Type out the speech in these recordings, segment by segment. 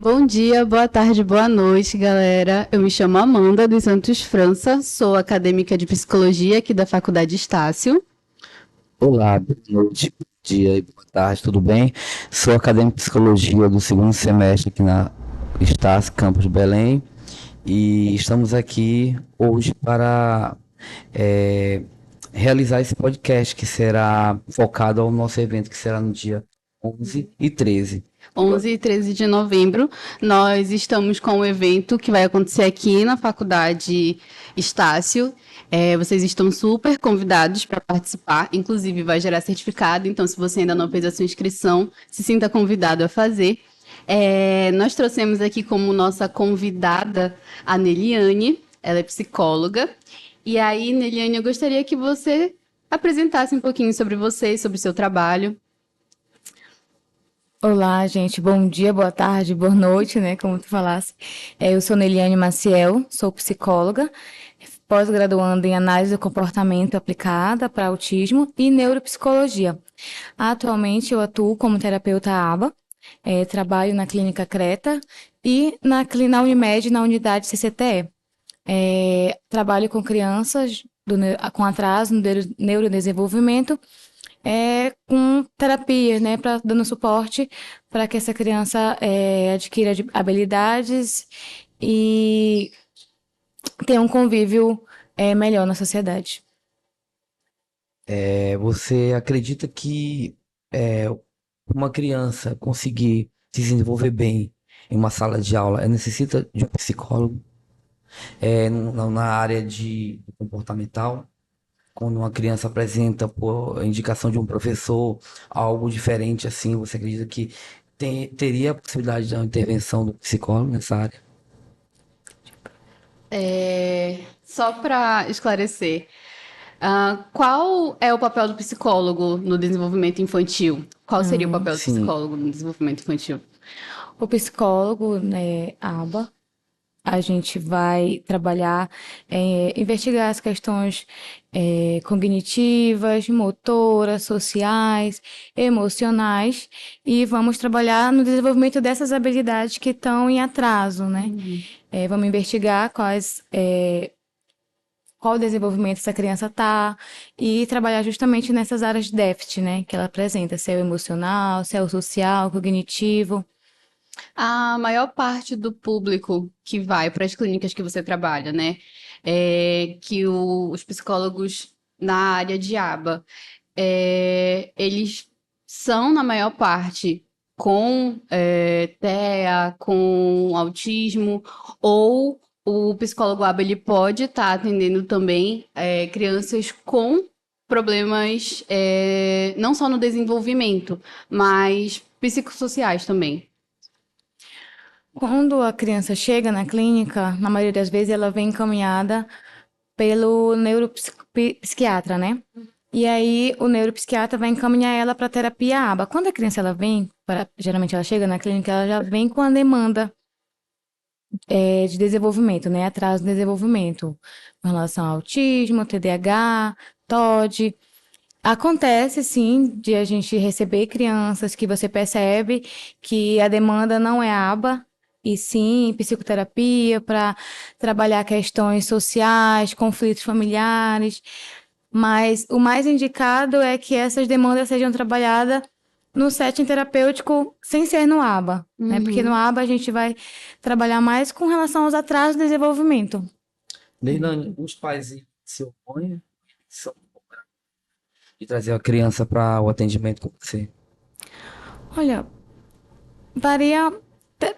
Bom dia, boa tarde, boa noite, galera. Eu me chamo Amanda dos Santos França, sou acadêmica de psicologia aqui da Faculdade Estácio. Olá, boa noite, bom dia e boa tarde, tudo bem? Sou acadêmico de psicologia do segundo semestre aqui na Estácio, campus de Belém, e estamos aqui hoje para eh, realizar esse podcast que será focado ao nosso evento, que será no dia 11 e 13. 11 e 13 de novembro, nós estamos com um evento que vai acontecer aqui na Faculdade Estácio. Vocês estão super convidados para participar, inclusive vai gerar certificado, então se você ainda não fez a sua inscrição, se sinta convidado a fazer. Nós trouxemos aqui como nossa convidada a Neliane, ela é psicóloga. E aí, Neliane, eu gostaria que você apresentasse um pouquinho sobre você, sobre o seu trabalho. Olá, gente. Bom dia, boa tarde, boa noite, né? Como tu falasse. Eu sou Neliane Maciel, sou psicóloga, pós-graduando em análise do comportamento aplicada para autismo e neuropsicologia. Atualmente eu atuo como terapeuta ABA, trabalho na Clínica Creta e na Unimed, na unidade CCTE. Trabalho com crianças com atraso no neurodesenvolvimento, com terapia, né, dando suporte para que essa criança adquira habilidades e tenha um convívio melhor na sociedade. Você acredita que é, uma criança conseguir se desenvolver bem em uma sala de aula, necessita de um psicólogo? Na área de comportamental, quando uma criança apresenta por indicação de um professor algo diferente assim, você acredita que teria a possibilidade de uma intervenção do psicólogo nessa área? Só para esclarecer, qual é o papel do psicólogo no desenvolvimento infantil? Qual seria o papel do Sim, psicólogo no desenvolvimento infantil? O psicólogo, né, ABA, a gente vai trabalhar, investigar as questões cognitivas, motoras, sociais, emocionais, e vamos trabalhar no desenvolvimento dessas habilidades que estão em atraso, né? Vamos investigar qual o desenvolvimento essa criança está e trabalhar justamente nessas áreas de déficit, né, que ela apresenta, se é o emocional, se é o social, cognitivo. A maior parte do público que vai para as clínicas que você trabalha, né? Que os psicólogos na área de aba, eles são, na maior parte, com TEA, com autismo, ou o psicólogo aba ele pode estar atendendo também crianças com problemas não só no desenvolvimento, mas psicossociais também. Quando a criança chega na clínica, na maioria das vezes ela vem encaminhada pelo neuropsiquiatra, né? E aí o neuropsiquiatra vai encaminhar ela para terapia ABA. Quando a criança ela vem, geralmente ela chega na clínica, ela já vem com a demanda de desenvolvimento, né? Atraso de desenvolvimento, com relação ao autismo, TDAH, TOD. Acontece, sim, de a gente receber crianças que você percebe que a demanda não é aba, e sim psicoterapia para trabalhar questões sociais, conflitos familiares, mas o mais indicado é que essas demandas sejam trabalhadas no setting terapêutico sem ser no aba, né? Porque no aba a gente vai trabalhar mais com relação aos atrasos de desenvolvimento. Leilane, os pais se opõem são de trazer a criança para o atendimento com você? Olha, varia,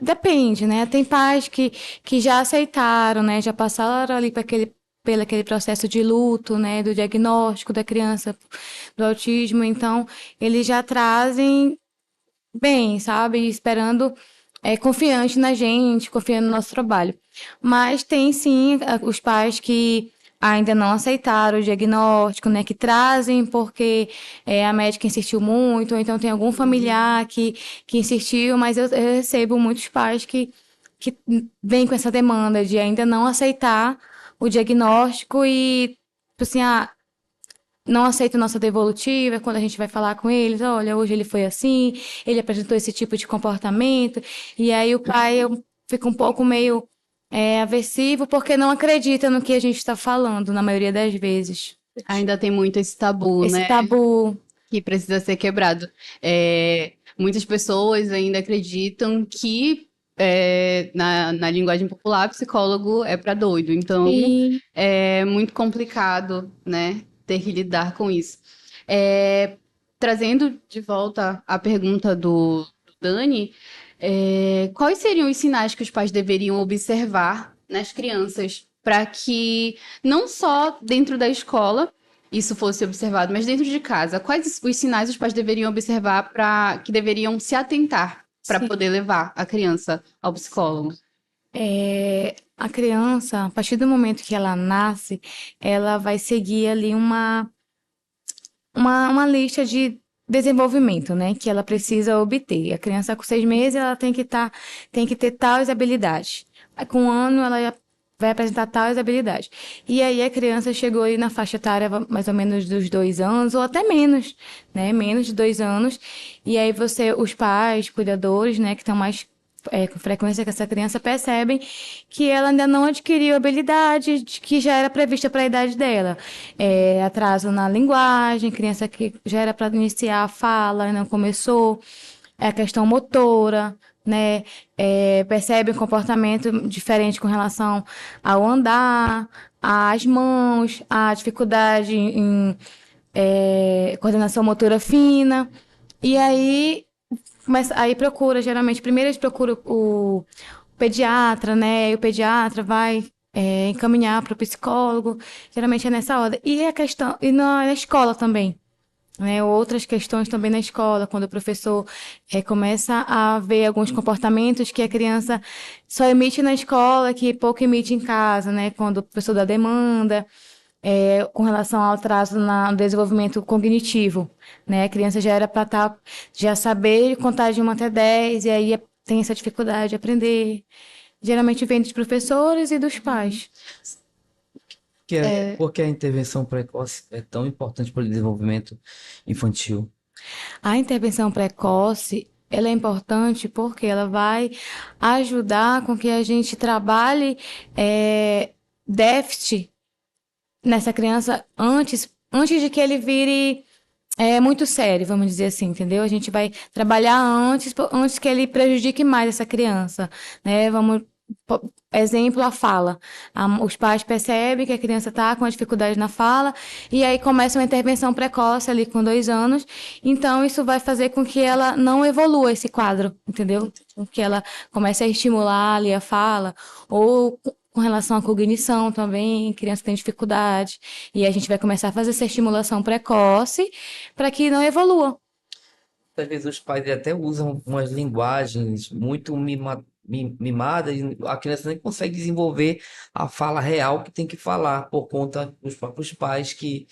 depende, né? Tem pais que já aceitaram, né? Já passaram ali pelo aquele processo de luto, né? Do diagnóstico da criança do autismo. Então, eles já trazem bem, sabe? Esperando, confiante na gente, confiando no nosso trabalho. Mas tem sim os pais que ainda não aceitaram o diagnóstico, né? Que trazem porque a médica insistiu muito, ou então tem algum familiar que insistiu, mas eu recebo muitos pais que vêm com essa demanda de ainda não aceitar o diagnóstico e, tipo assim, não aceitam nossa devolutiva, quando a gente vai falar com eles, olha, hoje ele foi assim, ele apresentou esse tipo de comportamento, e aí o pai fica um pouco meio aversivo, porque não acredita no que a gente está falando, na maioria das vezes. Ainda tem muito esse tabu, Esse né? tabu, Que precisa ser quebrado. Muitas pessoas ainda acreditam que, na linguagem popular, psicólogo é para doido. Então, sim, é muito complicado, né, ter que lidar com isso. É, trazendo de volta a pergunta do Dani, quais seriam os sinais que os pais deveriam observar nas crianças para que, não só dentro da escola, isso fosse observado, mas dentro de casa, quais os sinais os pais deveriam observar para que deveriam se atentar para sim. poder levar a criança ao psicólogo? A criança, a partir do momento que ela nasce, ela vai seguir ali uma lista de desenvolvimento, né, que ela precisa obter. A criança com 6 meses, ela tem que ter tais habilidades. Aí, com 1 ano, ela já vai apresentar tais habilidades. E aí a criança chegou aí na faixa etária mais ou menos dos 2 anos, ou até menos, né, menos de 2 anos. E aí os pais, cuidadores, né, que estão mais com frequência com essa criança, percebem que ela ainda não adquiriu habilidade que já era prevista para a idade dela. Atraso na linguagem, criança que já era para iniciar a fala e não começou, a questão motora, né? Percebe um comportamento diferente com relação ao andar, às mãos, a dificuldade em coordenação motora fina. E aí aí procura, geralmente, primeiro eles procuram o pediatra, né? E o pediatra vai encaminhar para o psicólogo. Geralmente é nessa ordem. E a questão, e na escola também, né? Outras questões também na escola, quando o professor começa a ver alguns comportamentos que a criança só emite na escola, que pouco emite em casa, né? Quando o professor dá demanda com relação ao atraso no desenvolvimento cognitivo, né? A criança já era para já saber contar de 1 até 10, e aí tem essa dificuldade de aprender. Geralmente vem dos professores e dos pais. Porque a intervenção precoce é tão importante para o desenvolvimento infantil. A intervenção precoce, ela é importante porque ela vai ajudar com que a gente trabalhe déficit nessa criança antes de que ele vire muito sério, vamos dizer assim, entendeu? A gente vai trabalhar antes que ele prejudique mais essa criança, né? Exemplo, a fala. Os pais percebem que a criança está com uma dificuldade na fala e aí começa uma intervenção precoce ali com 2 anos. Então, isso vai fazer com que ela não evolua esse quadro, entendeu? Com que ela comece a estimular ali a fala ou com relação à cognição também, criança tem dificuldade. E a gente vai começar a fazer essa estimulação precoce para que não evolua. Às vezes os pais até usam umas linguagens muito mimadas, e a criança nem consegue desenvolver a fala real que tem que falar, por conta dos próprios pais que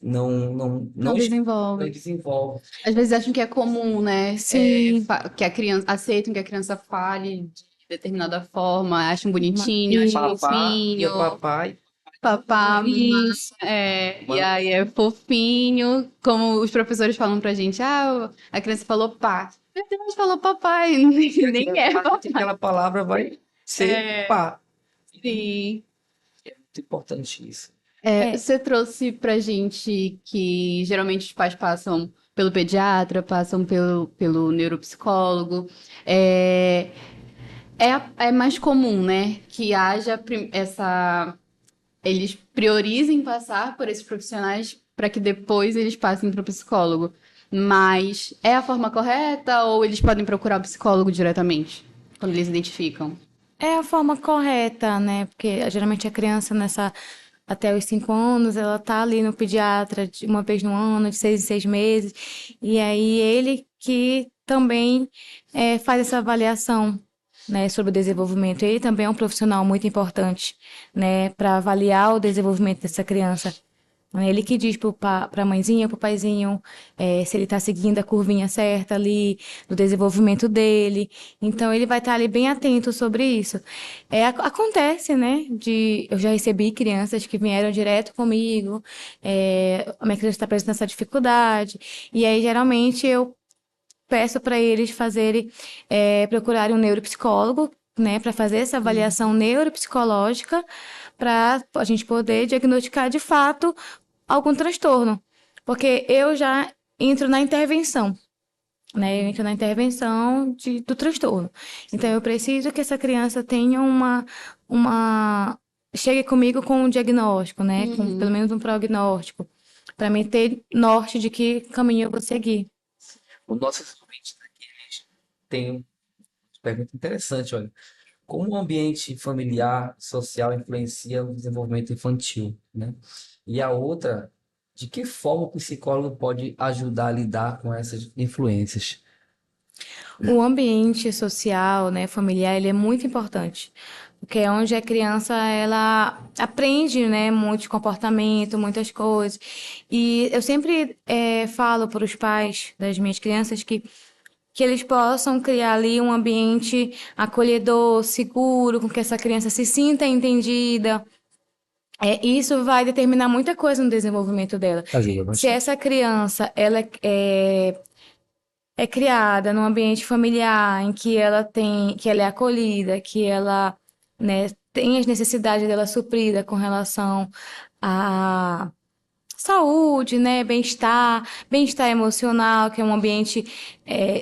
Não desenvolve. desenvolvem. Às vezes acham que é comum, né? Sim. Que a criança aceitam que a criança fale de determinada forma, acham bonitinho, Isso. acham Papá e o fofinho, papai. papá, Isso. e aí é fofinho, como os professores falam pra gente, a criança falou pá. Meu Deus, falou papai, nem é papai. Aquela palavra vai ser pá. Sim. É muito importante isso. Você trouxe pra gente que geralmente os pais passam pelo pediatra, passam pelo neuropsicólogo. É, é mais comum, né, que haja eles priorizem passar por esses profissionais para que depois eles passem para o psicólogo. Mas é a forma correta ou eles podem procurar o psicólogo diretamente quando eles identificam? É a forma correta, né? Porque geralmente a criança até os 5 anos, ela tá ali no pediatra de 1 vez no ano, de 6 em 6 meses, e aí ele que também faz essa avaliação, né, sobre o desenvolvimento. Ele também é um profissional muito importante, né, para avaliar o desenvolvimento dessa criança. né? Ele que diz para a mãezinha, para o paizinho, se ele está seguindo a curvinha certa ali, do desenvolvimento dele. Então, ele vai estar ali bem atento sobre isso. Acontece, né? Eu já recebi crianças que vieram direto comigo, a minha criança está apresentando essa dificuldade, e aí, geralmente, eu peço para eles procurarem um neuropsicólogo, né, para fazer essa avaliação neuropsicológica, para a gente poder diagnosticar de fato algum transtorno. Porque eu já entro na intervenção, né? Eu entro na intervenção do transtorno. Então, eu preciso que essa criança tenha chegue comigo com um diagnóstico, né? Com pelo menos um prognóstico, para mim ter norte de que caminho eu vou seguir. O nosso ouvintes aqui, eles têm uma pergunta interessante, olha. Como o ambiente familiar, social influencia o desenvolvimento infantil, né? E a outra, de que forma o psicólogo pode ajudar a lidar com essas influências? O ambiente social, né, familiar, ele é muito importante, porque é onde a criança ela aprende, né, muito de comportamento, muitas coisas. E eu sempre falo para os pais das minhas crianças que eles possam criar ali um ambiente acolhedor, seguro, com que essa criança se sinta entendida. Isso vai determinar muita coisa no desenvolvimento dela. Ajuda Se bastante. essa criança ela é criada num ambiente familiar em que ela é acolhida, que ela, né, tem as necessidades dela suprida com relação à saúde, né, bem-estar emocional, que é um ambiente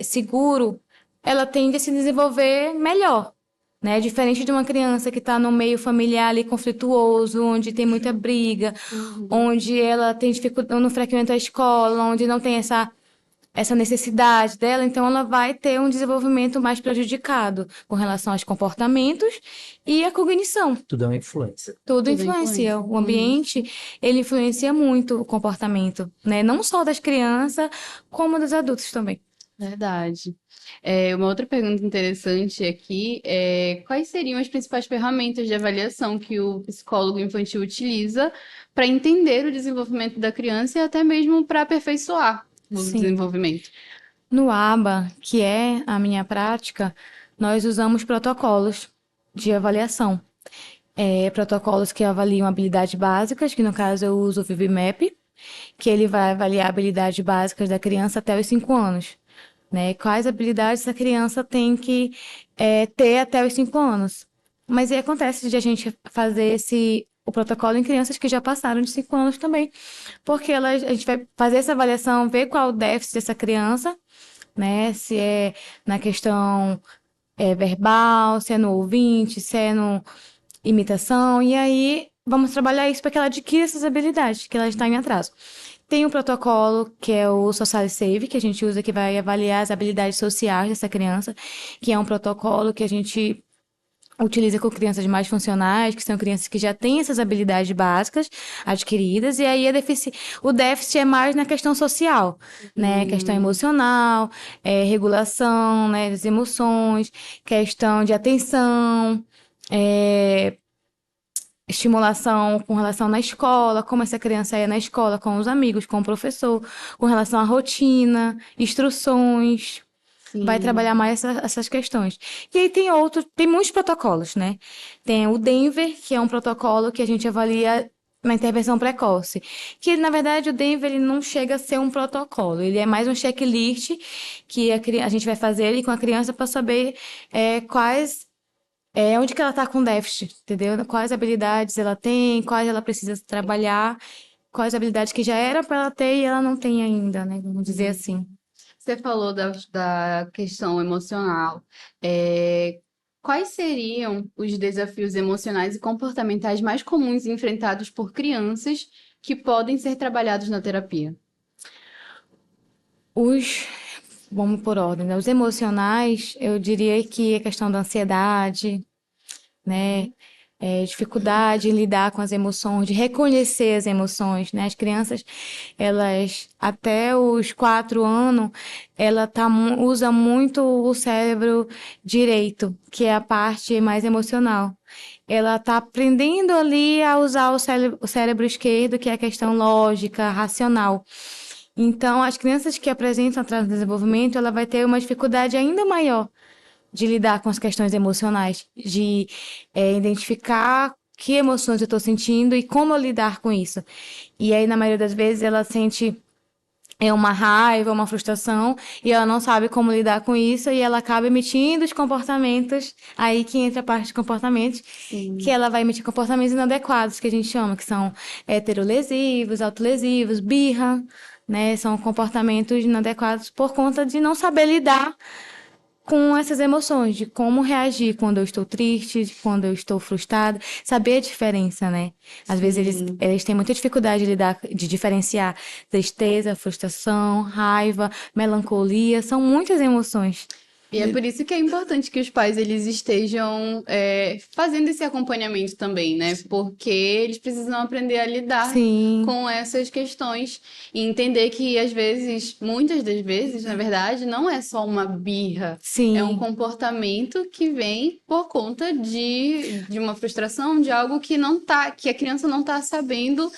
seguro, ela tende a se desenvolver melhor. Né? Diferente de uma criança que está no meio familiar ali conflituoso, onde tem muita briga, onde ela tem dificuldade, não frequenta a escola, onde não tem essa necessidade dela, então ela vai ter um desenvolvimento mais prejudicado com relação aos comportamentos e à cognição. Tudo é uma influência. Tudo Tudo é influencia. influência. O ambiente, ele influencia muito o comportamento, né? Não só das crianças, como dos adultos também. Verdade. Uma outra pergunta interessante aqui é quais seriam as principais ferramentas de avaliação que o psicólogo infantil utiliza para entender o desenvolvimento da criança e até mesmo para aperfeiçoar o Sim. desenvolvimento? No ABA, que é a minha prática, nós usamos protocolos de avaliação. Protocolos que avaliam habilidades básicas, que no caso eu uso o VB-MAP, que ele vai avaliar habilidades básicas da criança até os 5 anos. Né? Quais habilidades a criança tem que ter até os 5 anos. Mas aí acontece de a gente fazer o protocolo em crianças que já passaram de 5 anos também, porque a gente vai fazer essa avaliação, ver qual é o déficit dessa criança, né? Se é na questão verbal, se é no ouvinte, se é no imitação, e aí vamos trabalhar isso para que ela adquira essas habilidades, que ela está em atraso. Tem um protocolo que é o Social Save, que a gente usa, que vai avaliar as habilidades sociais dessa criança, que é um protocolo que a gente utiliza com crianças mais funcionais, que são crianças que já têm essas habilidades básicas adquiridas, e aí o déficit é mais na questão social, né? Questão emocional, regulação, né, das emoções, questão de atenção, estimulação com relação na escola, como essa criança é na escola, com os amigos, com o professor, com relação à rotina, instruções. Vai Sim. trabalhar mais essas questões. E aí tem muitos protocolos, né? Tem o Denver, que é um protocolo que a gente avalia na intervenção precoce. Que, na verdade, o Denver ele não chega a ser um protocolo. Ele é mais um checklist que a gente vai fazer ali com a criança para saber onde que ela está com déficit, entendeu? Quais habilidades ela tem, quais ela precisa trabalhar, quais habilidades que já era para ela ter e ela não tem ainda, né? Vamos dizer assim. Você falou da questão emocional. Quais seriam os desafios emocionais e comportamentais mais comuns enfrentados por crianças que podem ser trabalhados na terapia? Vamos por ordem, né? Os emocionais, eu diria que a questão da ansiedade, né? dificuldade em lidar com as emoções, de reconhecer as emoções, né? As crianças, elas, até os 4 anos, usa muito o cérebro direito, que é a parte mais emocional. Ela está aprendendo ali a usar o cérebro esquerdo, que é a questão lógica, racional. Então, as crianças que apresentam atraso de desenvolvimento, ela vai ter uma dificuldade ainda maior de lidar com as questões emocionais, de identificar que emoções eu estou sentindo e como eu lidar com isso. E aí, na maioria das vezes, ela sente uma raiva, uma frustração, e ela não sabe como lidar com isso, e ela acaba emitindo os comportamentos, aí que entra a parte de comportamentos, que ela vai emitir comportamentos inadequados, que a gente chama, que são heterolesivos, autolesivos, birra, né? São comportamentos inadequados por conta de não saber lidar com essas emoções, de como reagir quando eu estou triste, quando eu estou frustrada, saber a diferença, né? Às vezes eles têm muita dificuldade de diferenciar tristeza, frustração, raiva, melancolia, são muitas emoções. E é por isso que é importante que os pais eles estejam fazendo esse acompanhamento também, né? Porque eles precisam aprender a lidar Sim, com essas questões e entender que às vezes, muitas das vezes, na verdade, não é só uma birra, é um sim, comportamento que vem por conta de uma frustração, de algo que não tá, que a criança não tá sabendo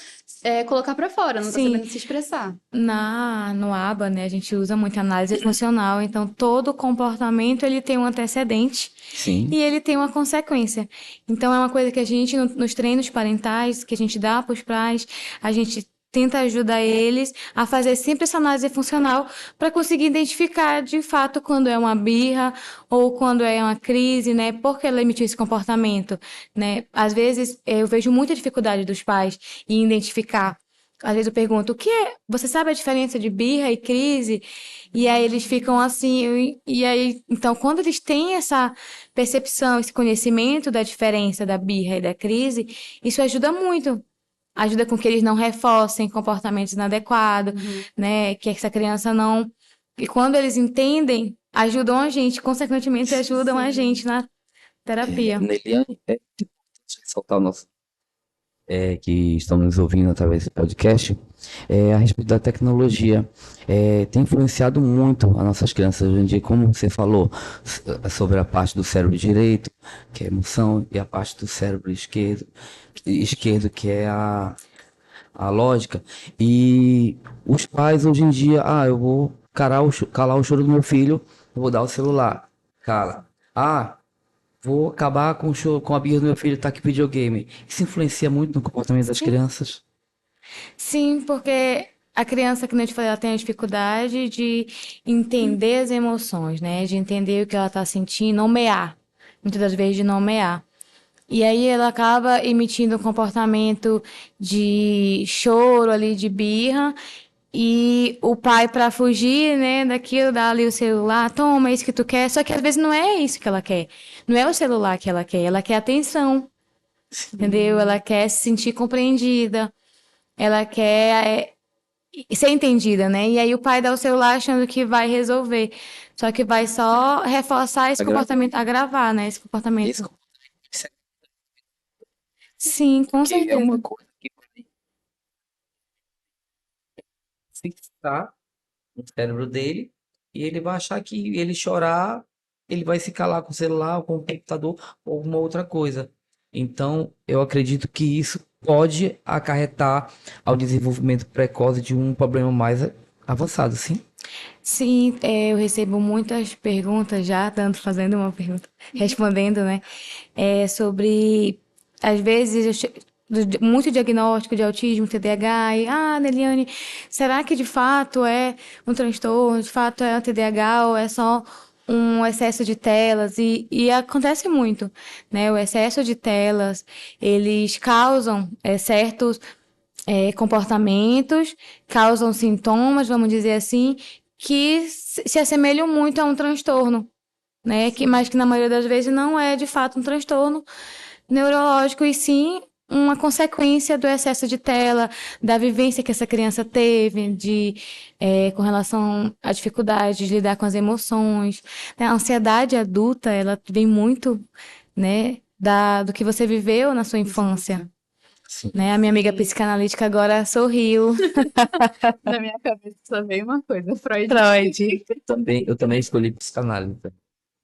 colocar pra fora, não tá sim. sabendo se expressar. No ABA, né, a gente usa muito análise emocional, então todo comportamento ele tem um antecedente Sim. e ele tem uma consequência. Então é uma coisa que a gente, nos treinos parentais, que a gente dá para os pais, a gente tenta ajudar eles a fazer sempre essa análise funcional para conseguir identificar de fato quando é uma birra ou quando é uma crise, né? Por que ela emitiu esse comportamento, né? Às vezes eu vejo muita dificuldade dos pais em identificar. Às vezes eu pergunto, você sabe a diferença de birra e crise? E aí eles ficam assim, e aí, então, quando eles têm essa percepção, esse conhecimento da diferença da birra e da crise, isso ajuda muito. Ajuda com que eles não reforcem comportamentos inadequados, né? Que essa criança não. E quando eles entendem, ajudam a gente, consequentemente ajudam a gente na terapia. Neliane, ressaltar o nosso que estão nos ouvindo através desse podcast, a respeito da tecnologia. Tem influenciado muito as nossas crianças hoje em dia, como você falou, sobre a parte do cérebro direito, que é a emoção, e a parte do cérebro esquerdo, que é a lógica. E os pais hoje em dia, eu vou calar o choro do meu filho, eu vou dar o celular. Cala. Vou acabar com o show, com a birra do meu filho, tá aqui videogame. Isso influencia muito no comportamento das crianças. Sim, porque a criança, que nem eu te falei, ela tem a dificuldade de entender as emoções, né? De entender o que ela está sentindo, nomear. Muitas das vezes de nomear. E aí ela acaba emitindo um comportamento de choro ali, de birra, e o pai, para fugir, né, daquilo, dá ali o celular, toma, é isso que tu quer. Só que às vezes não é isso que ela quer. Não é o celular que ela quer atenção, entendeu? Ela quer se sentir compreendida, ela quer ser entendida, né? E aí o pai dá o celular achando que vai resolver. Só que vai só reforçar esse comportamento, agravar, né? Esse Isso comportamento. Sim, com que é uma certeza. coisa que vai fixar no cérebro dele e ele vai achar que ele chorar, ele vai se calar com o celular, ou com o computador ou alguma outra coisa. Então, eu acredito que isso pode acarretar ao desenvolvimento precoce de um problema mais avançado, sim. Sim, eu recebo muitas perguntas já, tanto fazendo uma pergunta, respondendo, né? Sobre, às vezes, muito diagnóstico de autismo, TDAH, e, Neliane, será que de fato é um transtorno, de fato é um TDAH ou é só um excesso de telas? E acontece muito, né? O excesso de telas, eles causam certos comportamentos, causam sintomas, vamos dizer assim, que se assemelham muito a um transtorno, né? Mas que na maioria das vezes não é de fato um transtorno neurológico, e sim uma consequência do excesso de tela, da vivência que essa criança teve, com relação à dificuldade de lidar com as emoções. A ansiedade adulta, ela vem muito, né? do que você viveu na sua infância, Sim. né? A minha amiga psicanalítica agora sorriu. Na minha cabeça só veio uma coisa, Freud. Freud. Eu também escolhi psicanálise.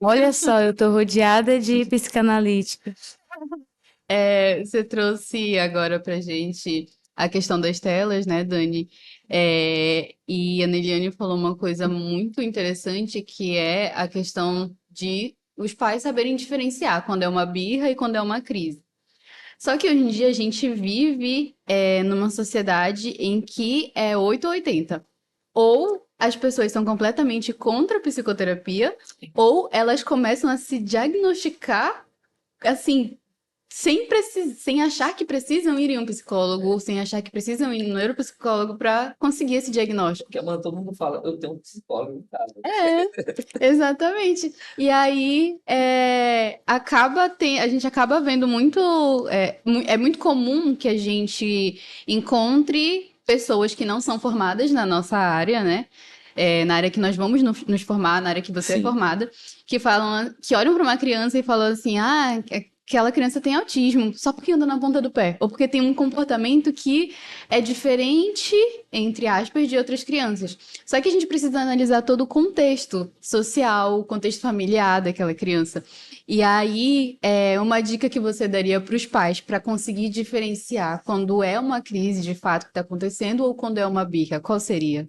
Olha só, eu tô rodeada de psicanalíticos. Você trouxe agora pra gente a questão das telas, né, Dani? E a Neliane falou uma coisa muito interessante, que é a questão de os pais saberem diferenciar quando é uma birra e quando é uma crise. Só que hoje em dia a gente vive numa sociedade em que é 8 ou 80. Ou as pessoas são completamente contra a psicoterapia, ou elas começam a se diagnosticar assim, sem achar que precisam ir em um psicólogo, sem achar que precisam ir no neuropsicólogo para conseguir esse diagnóstico. Porque, mano, todo mundo fala, eu tenho um psicólogo em casa. Exatamente. E aí a gente acaba vendo muito. É muito comum que a gente encontre pessoas que não são formadas na nossa área, né? Na área que nós vamos nos formar, na área que você é Sim. formada, que olham para uma criança e falam assim: ah, aquela criança tem autismo, só porque anda na ponta do pé, ou porque tem um comportamento que é diferente, entre aspas, de outras crianças. Só que a gente precisa analisar todo o contexto social, o contexto familiar daquela criança. E aí, uma dica que você daria para os pais para conseguir diferenciar quando é uma crise de fato que está acontecendo ou quando é uma birra, qual seria?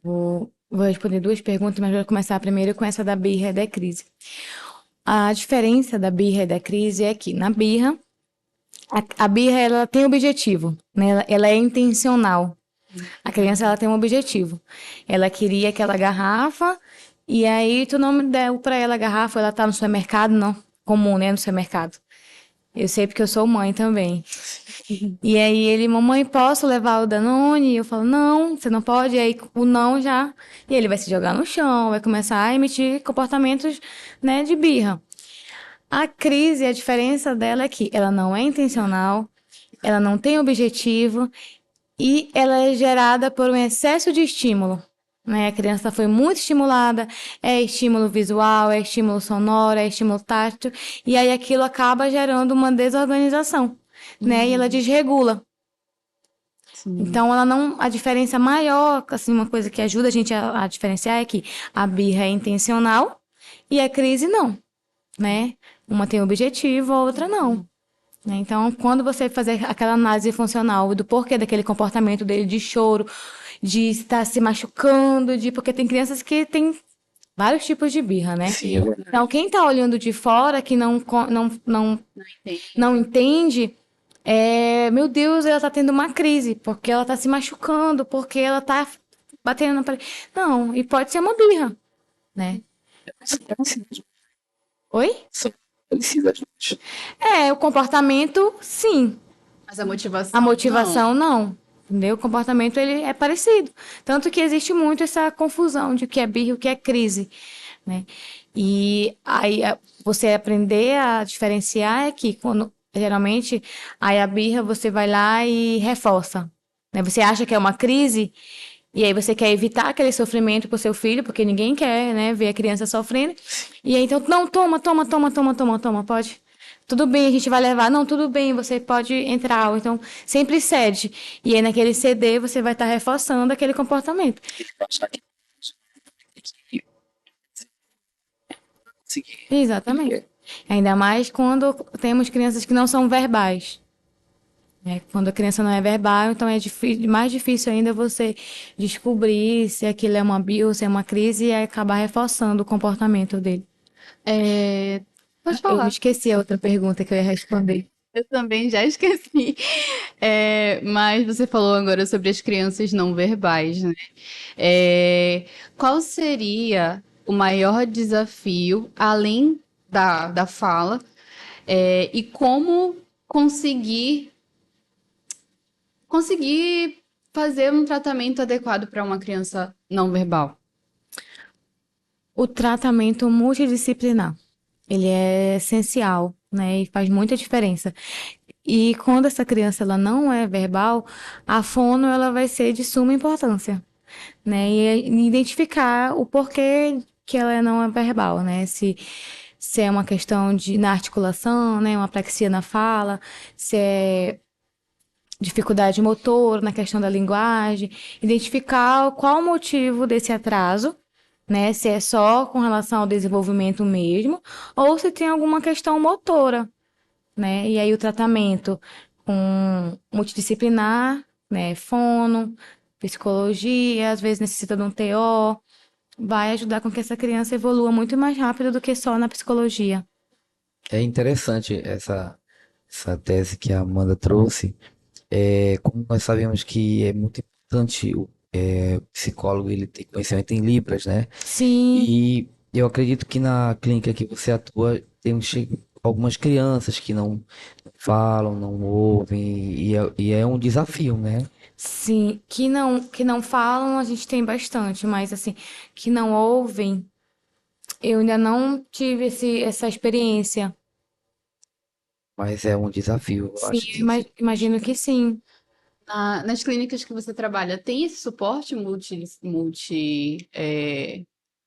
Vou responder duas perguntas, mas vou começar primeiro com essa da birra e da crise. A diferença da birra e da crise é que na birra, a birra ela tem objetivo, né? Ela é intencional. A criança ela tem um objetivo. Ela queria aquela garrafa e aí tu não deu para ela a garrafa, ela tá no supermercado, não, comum, né, no supermercado. Eu sei porque eu sou mãe também. E aí ele, mamãe, posso levar o Danone? E eu falo, não, você não pode. E aí o não já. E ele vai se jogar no chão, vai começar a emitir comportamentos, né, de birra. A crise, a diferença dela é que ela não é intencional, ela não tem objetivo e ela é gerada por um excesso de estímulo. Né? A criança foi muito estimulada, é estímulo visual, é estímulo sonoro, é estímulo tátil, e aí aquilo acaba gerando uma desorganização, né? E ela desregula. Sim. Então, ela não. A diferença maior, assim, uma coisa que ajuda a gente a diferenciar é que a birra é intencional e a crise não, né? Uma tem objetivo, a outra não. Né? Então, quando você fazer aquela análise funcional do porquê daquele comportamento dele de choro, de estar se machucando, porque tem crianças que têm vários tipos de birra, né? Sim, é verdade. Então, quem está olhando de fora, que não entende, meu Deus, ela está tendo uma crise, porque ela está se machucando, porque ela está batendo na parede. Não, e pode ser uma birra, né? Oi? O comportamento, sim. Mas a motivação. A motivação, não. Entendeu? O comportamento, ele é parecido. Tanto que existe muito essa confusão de o que é birra e o que é crise, né? E aí, você aprender a diferenciar é que, quando, geralmente, aí a birra, você vai lá e reforça, né? Você acha que é uma crise, e aí você quer evitar aquele sofrimento pro seu filho, porque ninguém quer, né, ver a criança sofrendo. E aí, então, não, toma, pode. Tudo bem, a gente vai levar. Não, tudo bem, você pode entrar. Ou então, sempre cede. E aí, naquele ceder, você vai estar reforçando aquele comportamento. Exatamente. Ainda mais quando temos crianças que não são verbais. Né? Quando a criança não é verbal, então é mais difícil ainda você descobrir se aquilo é uma birra ou se é uma crise e acabar reforçando o comportamento dele. Pode Eu falar. esqueci a outra pergunta que eu ia responder. Eu também já esqueci. Mas você falou agora sobre as crianças não verbais, né? Qual seria o maior desafio, além da fala, e como conseguir fazer um tratamento adequado para uma criança não verbal? O tratamento multidisciplinar, ele é essencial, né? E faz muita diferença. E quando essa criança ela não é verbal, a fono ela vai ser de suma importância, né? E identificar o porquê que ela não é verbal, né? Se se é uma questão na articulação, né, uma apraxia na fala, se é dificuldade motor na questão da linguagem, identificar qual o motivo desse atraso, né, se é só com relação ao desenvolvimento mesmo, ou se tem alguma questão motora, né, e aí o tratamento com multidisciplinar, né, fono, psicologia, às vezes necessita de um TO, vai ajudar com que essa criança evolua muito mais rápido do que só na psicologia. É interessante essa tese que a Amanda trouxe. Como nós sabemos que é muito importante o psicólogo ele ter conhecimento em Libras, né? Sim, E eu acredito que na clínica que você atua, tem algumas crianças que não falam, não ouvem, e é um desafio, né? sim, que não falam, a gente tem bastante, mas assim, que não ouvem, eu ainda não tive essa experiência. Mas é um desafio. Eu Sim, acho eu que imagino que sim. Nas clínicas que você trabalha, tem esse suporte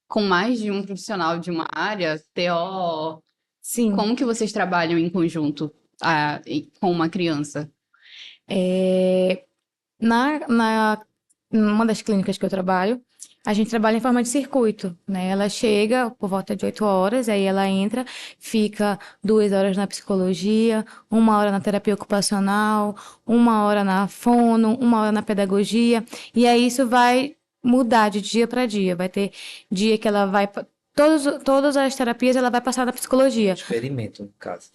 com mais de um profissional de uma área, TO? Sim. Como que vocês trabalham em conjunto, com uma criança? É, numa das clínicas que eu trabalho, a gente trabalha em forma de circuito, né? Ela chega por volta de 8 horas, aí ela entra, fica 2 horas na psicologia, 1 hora na terapia ocupacional, 1 hora na fono, 1 hora na pedagogia, e aí isso vai mudar de dia para dia. Vai ter dia que ela vai. Todas as terapias ela vai passar na psicologia. experimento, no caso.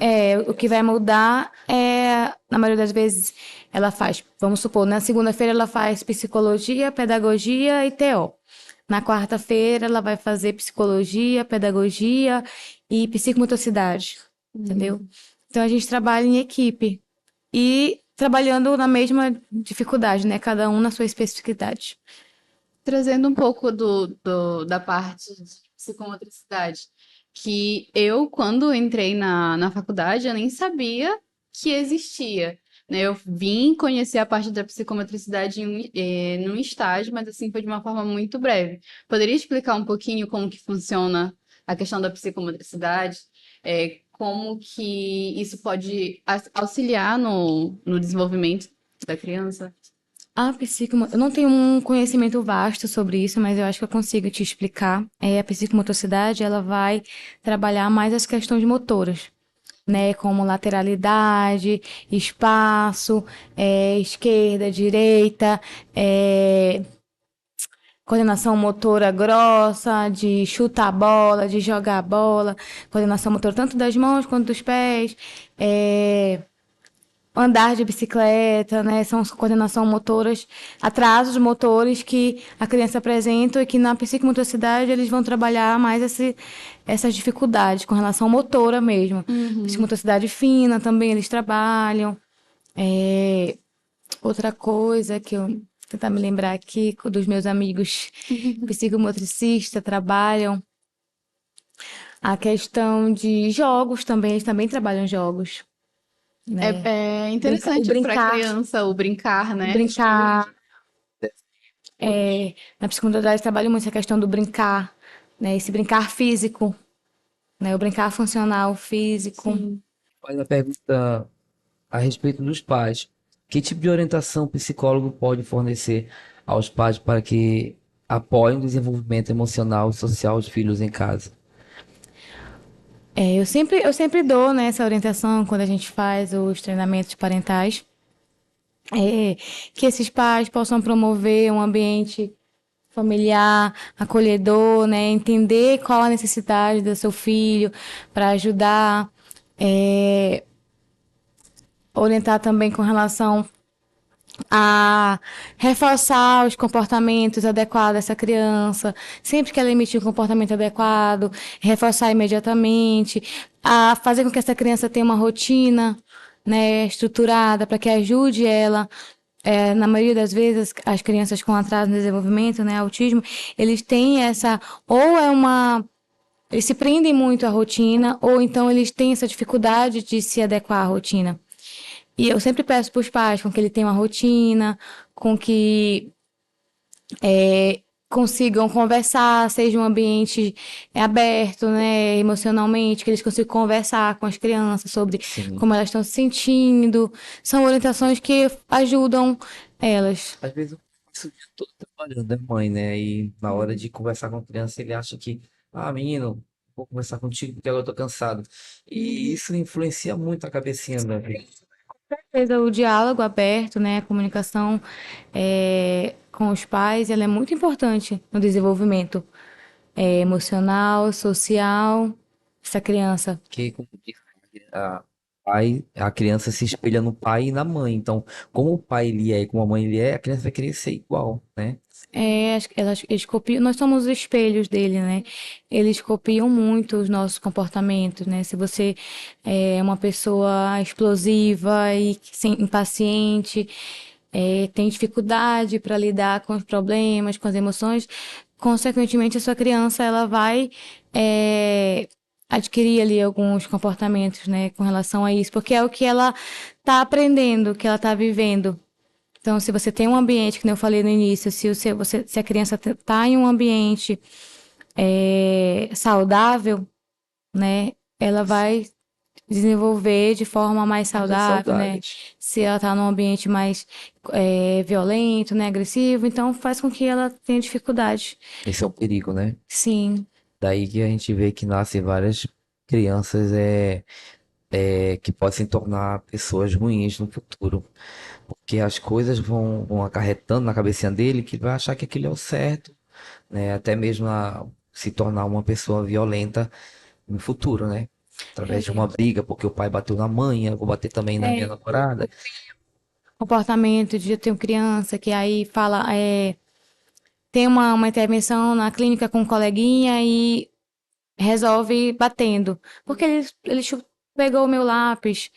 O que vai mudar é, na maioria das vezes, ela faz, vamos supor, na segunda-feira ela faz psicologia, pedagogia e TO. Na quarta-feira ela vai fazer psicologia, pedagogia e psicomotricidade, entendeu? Então a gente trabalha em equipe e trabalhando na mesma dificuldade, né? Cada um na sua especificidade. Trazendo um pouco da parte de psicomotricidade, que eu, quando entrei na faculdade, eu nem sabia que existia, né? Eu vim conhecer a parte da psicomotricidade num estágio, mas assim, foi de uma forma muito breve. Poderia explicar um pouquinho como que funciona a questão da psicomotricidade? Como que isso pode auxiliar no desenvolvimento da criança? Eu não tenho um conhecimento vasto sobre isso, mas eu acho que eu consigo te explicar. A psicomotricidade, ela vai trabalhar mais as questões motoras, né? Como lateralidade, espaço, esquerda, direita, coordenação motora grossa, de chutar a bola, de jogar a bola, coordenação motora tanto das mãos quanto dos pés, andar de bicicleta, né? São coordenação motoras, atrasos motores que a criança apresenta e que na psicomotricidade eles vão trabalhar mais essas dificuldades com relação motora mesmo. Psicomotricidade fina também eles trabalham. Outra coisa que eu tentar me lembrar aqui dos meus amigos psicomotricistas trabalham a questão de jogos também, eles também trabalham jogos, né? É O interessante para a brincar, criança o brincar, o né? brincar. Na psicomotricidade trabalho muito essa questão do brincar, né? Esse brincar físico, né? O brincar funcional físico. Sim. Faz a pergunta a respeito dos pais. Que tipo de orientação o psicólogo pode fornecer aos pais para que apoiem o desenvolvimento emocional e social dos filhos em casa? Eu sempre dou, né, essa orientação quando a gente faz os treinamentos parentais, é, que esses pais possam promover um ambiente familiar, acolhedor, né? Entender qual a necessidade do seu filho para ajudar, é, orientar também com relação a reforçar os comportamentos adequados dessa criança, sempre que ela emitir um comportamento adequado, reforçar imediatamente, a fazer com que essa criança tenha uma rotina, né, estruturada para que ajude ela. Na maioria das vezes, as crianças com atraso no desenvolvimento, né, autismo, eles têm ou eles se prendem muito à rotina, ou então eles têm essa dificuldade de se adequar à rotina. E eu sempre peço para os pais com que ele tenha uma rotina, com que consigam conversar, seja um ambiente aberto, né, emocionalmente, que eles consigam conversar com as crianças sobre Sim. como elas estão se sentindo. São orientações que ajudam elas. Às vezes eu passo o dia todo trabalhando, né, mãe, né? E na hora de conversar com a criança, ele acha que, menino, vou conversar contigo porque agora eu tô cansado. E isso influencia muito a cabecinha da criança. Certeza, o diálogo aberto, né, a comunicação com os pais, ela é muito importante no desenvolvimento emocional, social dessa criança. Porque, como diz, a criança se espelha no pai e na mãe. Então, como o pai ele é e como a mãe ele é, a criança vai querer ser igual, né? Eles copiam, nós somos os espelhos dele, né? Eles copiam muito os nossos comportamentos, né? Se você é uma pessoa explosiva e impaciente, tem dificuldade para lidar com os problemas, com as emoções, consequentemente a sua criança ela vai é, adquirir ali alguns comportamentos, né, com relação a isso, porque é o que ela está aprendendo, o que ela está vivendo. Então, se você tem um ambiente, que nem eu falei no início, se a criança está em um ambiente saudável, né, ela vai desenvolver de forma mais Muita saudável, né? saudade. Se ela está num ambiente mais violento, né, agressivo, então faz com que ela tenha dificuldade. Esse é o perigo, né? Sim, Daí que a gente vê que nascem várias crianças que podem se tornar pessoas ruins no futuro. Porque as coisas vão acarretando na cabecinha dele que ele vai achar que aquilo é o certo, né? Até mesmo se tornar uma pessoa violenta no futuro, né? Através de uma briga, porque o pai bateu na mãe, eu vou bater também na minha namorada. comportamento de eu tenho criança que aí fala, tem uma intervenção na clínica com um coleguinha e resolve batendo. Porque ele pegou o meu lápis,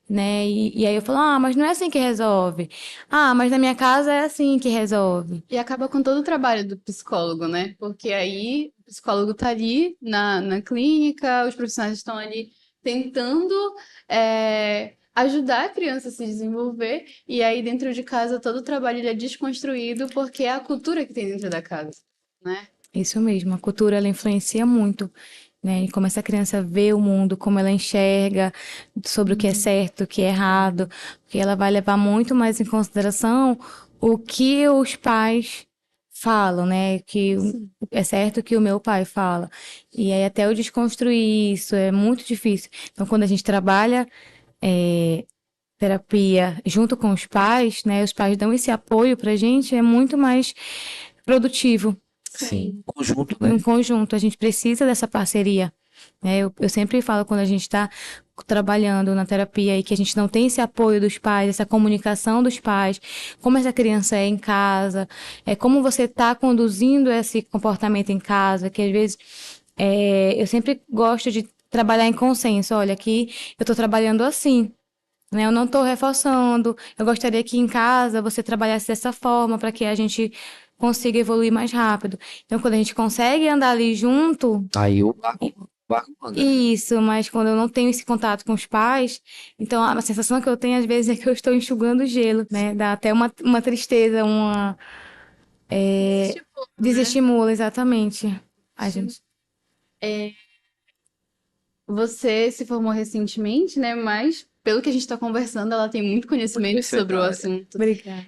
né? E aí eu falo, mas não é assim que resolve. Mas na minha casa é assim que resolve. E acaba com todo o trabalho do psicólogo, né? Porque aí o psicólogo tá ali na clínica, os profissionais estão ali tentando ajudar a criança a se desenvolver, e aí dentro de casa todo o trabalho ele é desconstruído porque é a cultura que tem dentro da casa, né? Isso mesmo, a cultura ela influencia muito, né? E como essa criança vê o mundo, como ela enxerga sobre o que é certo, o que é errado, porque ela vai levar muito mais em consideração o que os pais falam, né? Que é certo que o meu pai fala. E aí até eu desconstruir isso é muito difícil. Então, quando a gente trabalha terapia junto com os pais, né? Os pais dão esse apoio pra gente, é muito mais produtivo. Sim, conjunto, Em né? conjunto, a gente precisa dessa parceria, né? Eu sempre falo quando a gente está trabalhando na terapia e que a gente não tem esse apoio dos pais, essa comunicação dos pais, como essa criança é em casa, como você está conduzindo esse comportamento em casa, que às vezes eu sempre gosto de trabalhar em consenso. Olha, aqui eu estou trabalhando assim, né? Eu não estou reforçando. Eu gostaria que em casa você trabalhasse dessa forma para que a gente consiga evoluir mais rápido. Então, quando a gente consegue andar ali junto, Aí o barco anda. isso, mas quando eu não tenho esse contato com os pais, então a sensação que eu tenho às vezes é que eu estou enxugando gelo, né? Dá até uma tristeza, Tipo, né? desestimula, exatamente. A gente. Você se formou recentemente, né? Mas, pelo que a gente está conversando, ela tem muito conhecimento sobre o Universidade. assunto. Obrigada.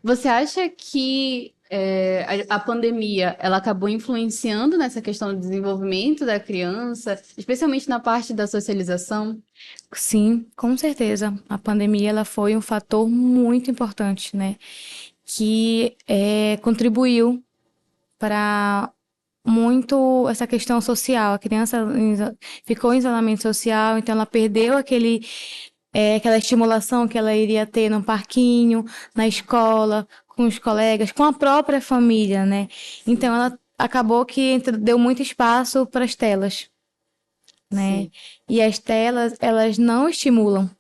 Você acha que a pandemia ela acabou influenciando nessa questão do desenvolvimento da criança, especialmente na parte da socialização? Sim, com certeza. A pandemia ela foi um fator muito importante, né? Que contribuiu para muito essa questão social. A criança ficou em isolamento social, então ela perdeu aquela estimulação que ela iria ter no parquinho, na escola, com os colegas, com a própria família, né? Então ela acabou que deu muito espaço para as telas, né? Sim. E as telas, elas não estimulam,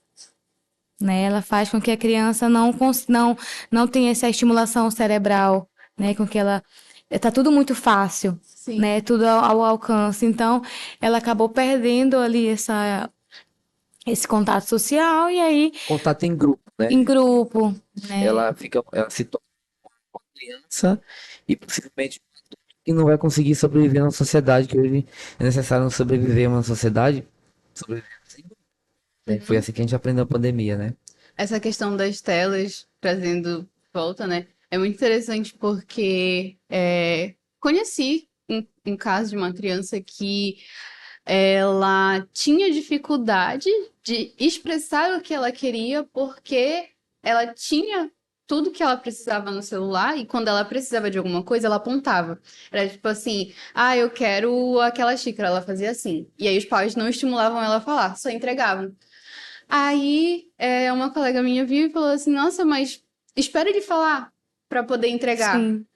né? Ela faz com que a criança não tenha essa estimulação cerebral, né? Com que ela tá tudo muito fácil, Sim. né? Tudo ao alcance. Então, ela acabou perdendo ali esse contato social e aí Contato em grupo, né? em grupo, né? Ela se torna criança e possivelmente que não vai conseguir sobreviver na sociedade, que hoje é necessário sobreviver a uma sociedade. Sobreviver sem grupo, né? Foi Uhum. assim que a gente aprendeu a pandemia, né? Essa questão das telas, trazendo de volta, né? É muito interessante porque conheci um caso de uma criança que ela tinha dificuldade de expressar o que ela queria porque ela tinha tudo que ela precisava no celular e quando ela precisava de alguma coisa, ela apontava. Era tipo assim, ah, eu quero aquela xícara. Ela fazia assim. E aí os pais não estimulavam ela a falar, só entregavam. Aí uma colega minha viu e falou assim, nossa, mas espera ele falar para poder entregar. Sim.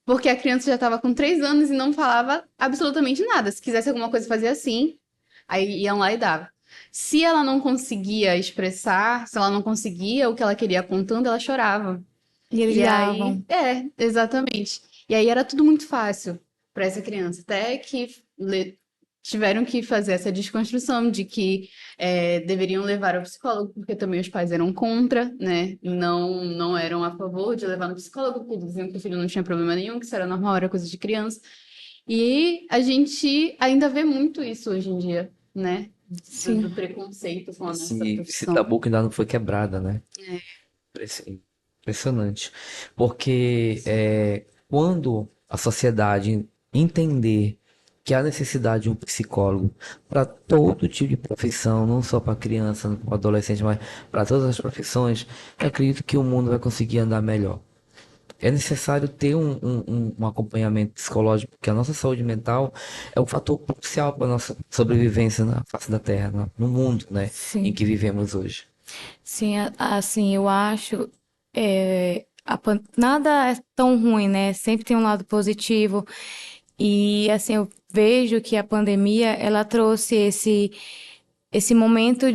Porque a criança já estava com 3 anos e não falava absolutamente nada. Se quisesse alguma coisa, fazia assim. Aí iam lá e dava. Se ela não conseguia expressar, se ela não conseguia o que ela queria apontando, ela chorava. E eles E aí, davam. exatamente. E aí era tudo muito fácil para essa criança. Até que tiveram que fazer essa desconstrução de que deveriam levar ao psicólogo, porque também os pais eram contra, né? Não eram a favor de levar no psicólogo, porque diziam que o filho não tinha problema nenhum, que isso era normal, era coisa de criança. E a gente ainda vê muito isso hoje em dia, né? Do Sim. preconceito com a nossa Esse profissão. tabu que ainda não foi quebrado, né? Impressionante. Porque quando a sociedade entender que há necessidade de um psicólogo para todo tipo de profissão, não só para criança, para adolescente, mas para todas as profissões, eu acredito que o mundo vai conseguir andar melhor. É necessário ter um acompanhamento psicológico, porque a nossa saúde mental é um fator crucial para a nossa sobrevivência na face da Terra, no mundo, né, em Sim. que vivemos hoje. Sim, assim, eu acho, nada é tão ruim, né? Sempre tem um lado positivo. E, assim, eu vejo que a pandemia, ela trouxe esse momento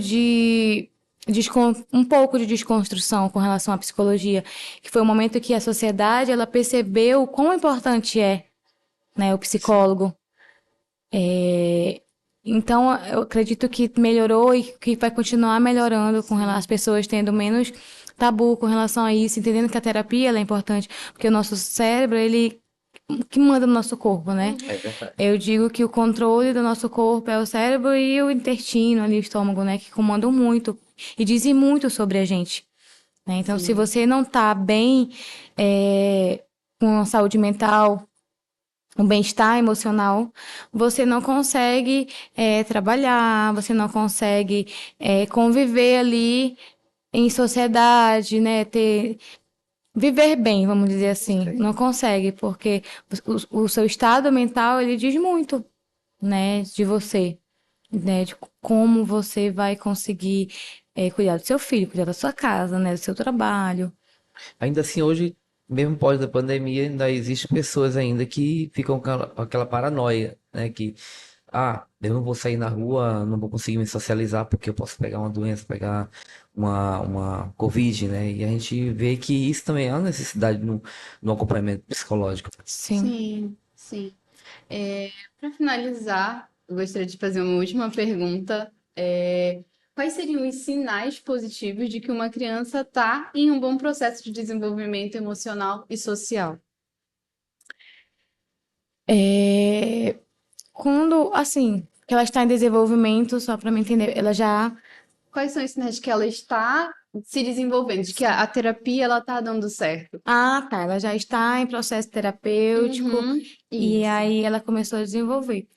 um pouco de desconstrução com relação à psicologia, que foi um momento que a sociedade, ela percebeu o quão importante é, né, o psicólogo. Então, eu acredito que melhorou e que vai continuar melhorando com relação às pessoas tendo menos tabu com relação a isso, entendendo que a terapia ela é importante, porque o nosso cérebro, ele que manda no nosso corpo, né? É verdade. Eu digo que o controle do nosso corpo é o cérebro e o intestino ali, o estômago, né? Que comandam muito e dizem muito sobre a gente, né? Então, se Sim. você não tá bem, com a saúde mental, o bem-estar emocional, você não consegue trabalhar, você não consegue conviver ali em sociedade, né? Viver bem, vamos dizer assim. Não consegue, porque o seu estado mental, ele diz muito, né, de você, né, de como você vai conseguir cuidar do seu filho, cuidar da sua casa, né, do seu trabalho. Ainda assim, hoje, mesmo pós da pandemia, ainda existem pessoas ainda que ficam com aquela paranoia, né? Que, eu não vou sair na rua, não vou conseguir me socializar porque eu posso pegar uma doença, pegar uma Covid, né? E a gente vê que isso também é uma necessidade no acompanhamento psicológico. Sim. Sim, sim. Para finalizar, eu gostaria de fazer uma última pergunta. Quais seriam os sinais positivos de que uma criança está em um bom processo de desenvolvimento emocional e social? É, quando, assim, que ela está em desenvolvimento, só para me entender, ela já. Quais são os sinais de que ela está se desenvolvendo, de que a terapia ela está dando certo? Ah, tá. Ela já está em processo terapêutico Uhum, e isso. aí ela começou a desenvolver.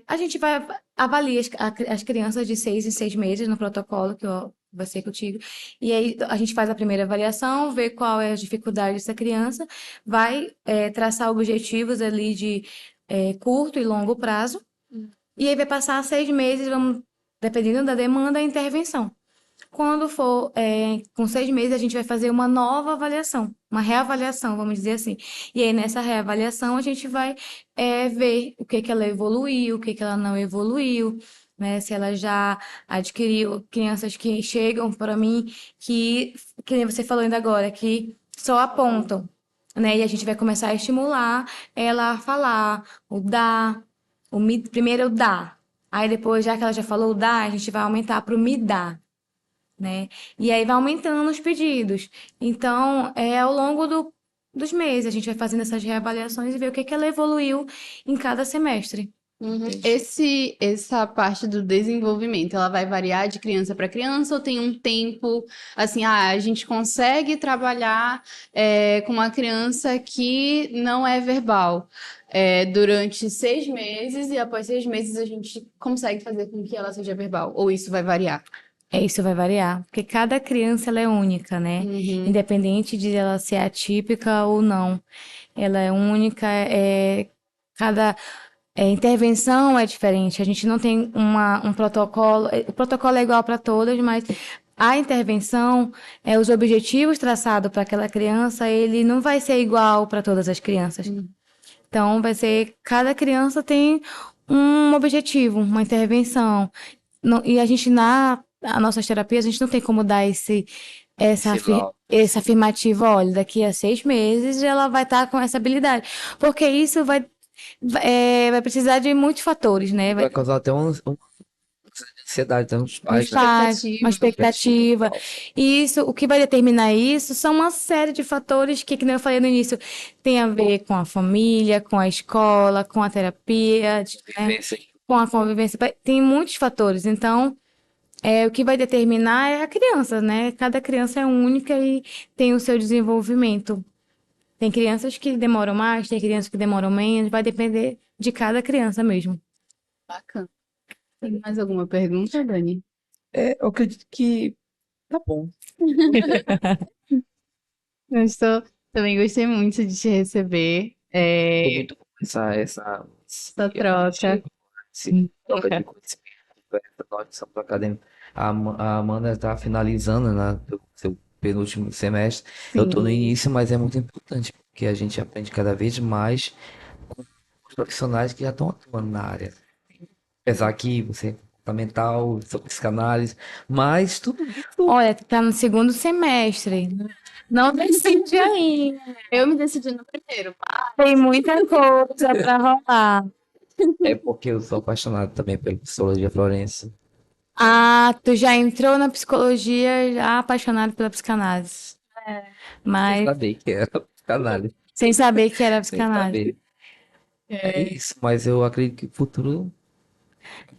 A gente vai avaliar as crianças de 6 em 6 meses no protocolo que eu vai ser contigo. E aí a gente faz a primeira avaliação, vê qual é a dificuldade dessa criança, vai traçar objetivos ali de curto e longo prazo. E aí vai passar 6 meses, vamos, dependendo da demanda, a intervenção. Quando for com 6 meses, a gente vai fazer uma nova avaliação, uma reavaliação, vamos dizer assim. E aí, nessa reavaliação, a gente vai ver o que que ela evoluiu, o que que ela não evoluiu, né? Se ela já adquiriu crianças que chegam para mim, que nem você falou ainda agora, que só apontam, né? E a gente vai começar a estimular ela a falar, o dar, primeiro o dar. Aí depois, já que ela já falou o dar, a gente vai aumentar para o me dar. né? E aí vai aumentando os pedidos. Então, ao longo dos meses, a gente vai fazendo essas reavaliações e ver o que ela evoluiu em cada semestre. Essa parte do desenvolvimento, ela vai variar de criança para criança ou tem um tempo, assim, a gente consegue trabalhar com uma criança que não é verbal durante 6 meses e após 6 meses a gente consegue fazer com que ela seja verbal, ou isso vai variar? Isso vai variar, porque cada criança ela é única, né? Independente de ela ser atípica ou não. Ela é única, cada intervenção é diferente. A gente não tem um protocolo. O protocolo é igual para todas, mas a intervenção, os objetivos traçados para aquela criança, ele não vai ser igual para todas as crianças. Então, cada criança tem um objetivo, uma intervenção. E a gente, a nossas terapias, a gente não tem como dar essa afirmativa, olha, daqui a 6 meses ela vai estar com essa habilidade. Porque isso vai precisar de muitos fatores, né? Vai causar até uma ansiedade então, dos pais, né? Uma expectativa. E isso, o que vai determinar isso são uma série de fatores que nem eu falei no início, tem a ver com a família, com a escola, com a terapia, né? Com a convivência. Tem muitos fatores. Então, o que vai determinar é a criança, né? Cada criança é única e tem o seu desenvolvimento. Tem crianças que demoram mais, tem crianças que demoram menos, vai depender de cada criança mesmo. Bacana. Tem mais alguma pergunta, Dani? Eu acredito que tá bom. Também gostei muito de te receber. Foi muito bom essa troca. troca de conhecimento, nós que somos acadêmicos. A Amanda está finalizando, né, o seu penúltimo semestre. Eu estou no início, mas é muito importante, porque a gente aprende cada vez mais com os profissionais que já estão atuando na área. Apesar que você é fundamental, sobre psicanálise, mas tudo isso. Olha, tu tá no segundo semestre. Não decidi ainda. Eu me decidi no primeiro. Tem muita coisa pra rolar. É porque eu sou apaixonado também pela psicologia forense. Ah, tu já entrou na psicologia já apaixonado pela psicanálise. Sem Mas saber que era psicanálise. sem saber que era Sem psicanálise. saber. É isso, mas eu acredito que o futuro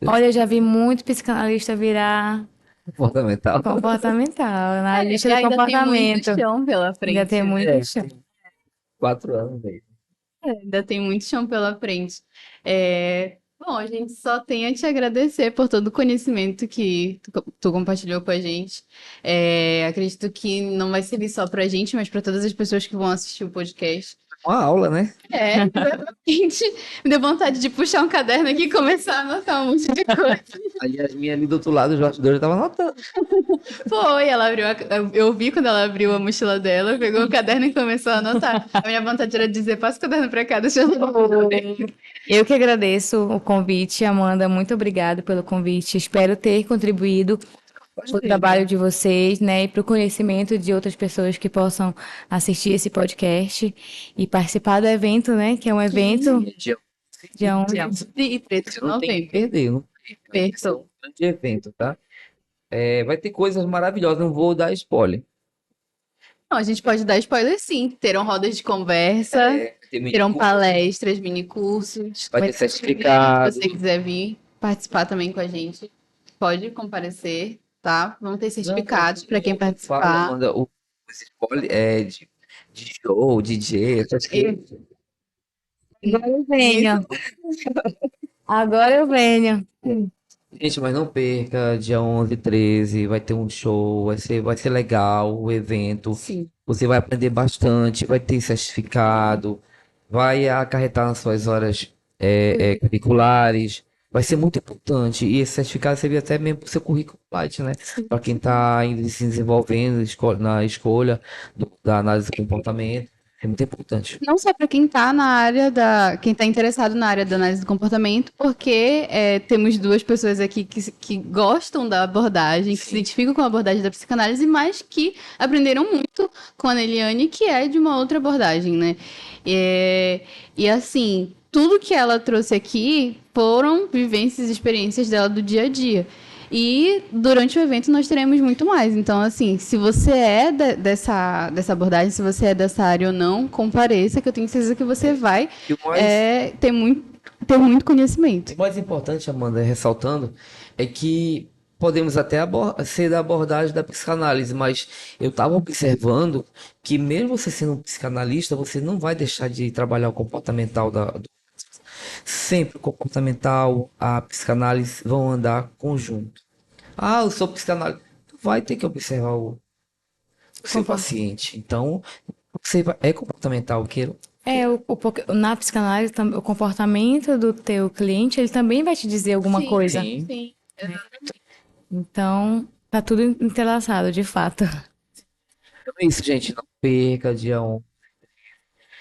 Olha, eu já vi muito psicanalista virar comportamental. comportamental, analista E do ainda tem muito comportamento. chão pela frente. Ainda tem muito chão. 4 anos mesmo. Ainda tem muito chão pela frente. Bom, a gente só tem a te agradecer por todo o conhecimento que tu compartilhou com a gente. Acredito que não vai servir só pra gente, mas para todas as pessoas que vão assistir o podcast. Uma aula, né? Exatamente. Me deu vontade de puxar um caderno aqui e começar a anotar um monte de coisa. A Yasmin ali do outro lado, os bastidores estavam anotando. Foi, ela abriu eu vi quando ela abriu a mochila dela, pegou o caderno e começou a anotar. A minha vontade era dizer, passa o caderno pra cá, deixa eu Eu que agradeço o convite, Amanda. Muito obrigada pelo convite. Espero ter contribuído para o trabalho de vocês, né, e para o conhecimento de outras pessoas que possam assistir esse podcast e participar do evento, né, que é um evento dia 11. E 13 de Não tem que novembro. perder, não perca. É um grande evento, tá? Vai ter coisas maravilhosas, não vou dar spoiler. Não, a gente pode dar spoiler sim. Terão rodas de conversa, terão palestras, mini cursos. Vai ter certificado. Se você quiser vir participar também com a gente, pode comparecer, tá? Vão ter certificados para quem participar. Manda o spoiler de show, DJ, essas coisas. Agora eu venho. Agora eu venho. Gente, mas não perca, dia 11 e 13 vai ter um show, vai ser legal o evento. Sim. Você vai aprender bastante, vai ter certificado, vai acarretar nas suas horas curriculares, vai ser muito importante. E esse certificado serve até mesmo para o seu currículo Lattes, né? Para quem está ainda se desenvolvendo na escolha da análise do comportamento. É muito importante. Não só para quem está quem está interessado na área da análise do comportamento, porque temos duas pessoas aqui que gostam da abordagem, que se identificam com a abordagem da psicanálise, mas que aprenderam muito com a Neliane, que é de uma outra abordagem, né? E assim, tudo que ela trouxe aqui foram vivências e experiências dela do dia a dia. E durante o evento nós teremos muito mais. Então, assim, se você é dessa abordagem, se você é dessa área ou não, compareça, que eu tenho certeza que você vai E o mais, ter muito conhecimento. o mais importante, Amanda, ressaltando, é que podemos até ser da abordagem da psicanálise, mas eu estava observando que mesmo você sendo um psicanalista, você não vai deixar de trabalhar o comportamental sempre o comportamental, a psicanálise vão andar conjunto. Ah, eu sou psicanalista. Tu vai ter que observar o seu Concordo. paciente. Então, é comportamental, queira. Na psicanálise, o comportamento do teu cliente, ele também vai te dizer alguma coisa. Sim. Sim. Então, tá tudo entrelaçado, de fato. Então é isso, gente. Não perca, dia 1.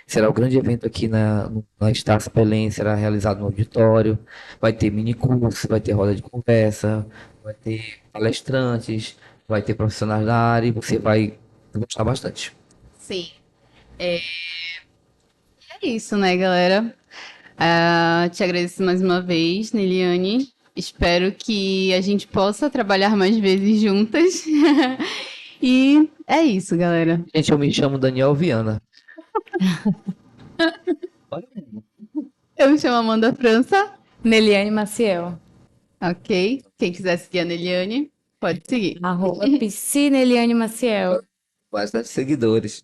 Será o grande evento aqui na Estácio Pelém, será realizado no auditório. Vai ter mini curso, vai ter roda de conversa, vai ter palestrantes, vai ter profissionais da área e você vai gostar bastante. Sim. É isso, né, galera? Ah, te agradeço mais uma vez, Neliane. Espero que a gente possa trabalhar mais vezes juntas. E é isso, galera. Gente, eu me chamo Daniel Viana. Olha, Eu me chamo Amanda França, Neliane Maciel. ok? Quem quiser seguir a Neliane, pode seguir. @psi Neliane Maciel. bastante seguidores.